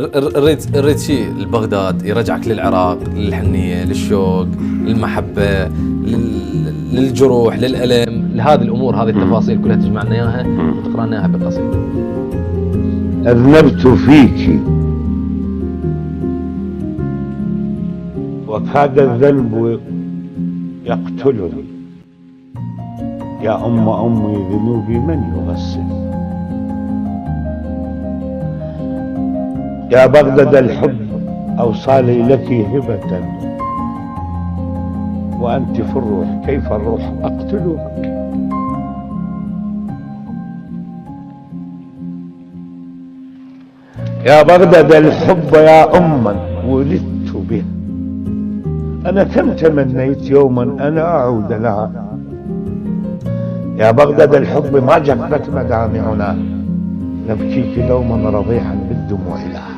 الريد شيء لبغداد يرجعك للعراق، للحنية، للشوق، للمحبة، للجروح، للألم، لهذه الأمور، هذه التفاصيل كلها تجمعنا إياها وتقرأنا إياها بقصيدة. أذنبت فيك وكاد الذنب يقتلني، يا أمي ذنوبي من يغسل؟ يا بغداد الحب أوصالي لك هبة، وأنت في الروح، كيف الروح أقتلك؟ يا بغداد الحب يا أما ولدت به، أنا كم تمنيت يوما أنا أعود لها. يا بغداد الحب ما جفت مدامعنا، نبكيك لوما رضيعا بالدموع لها.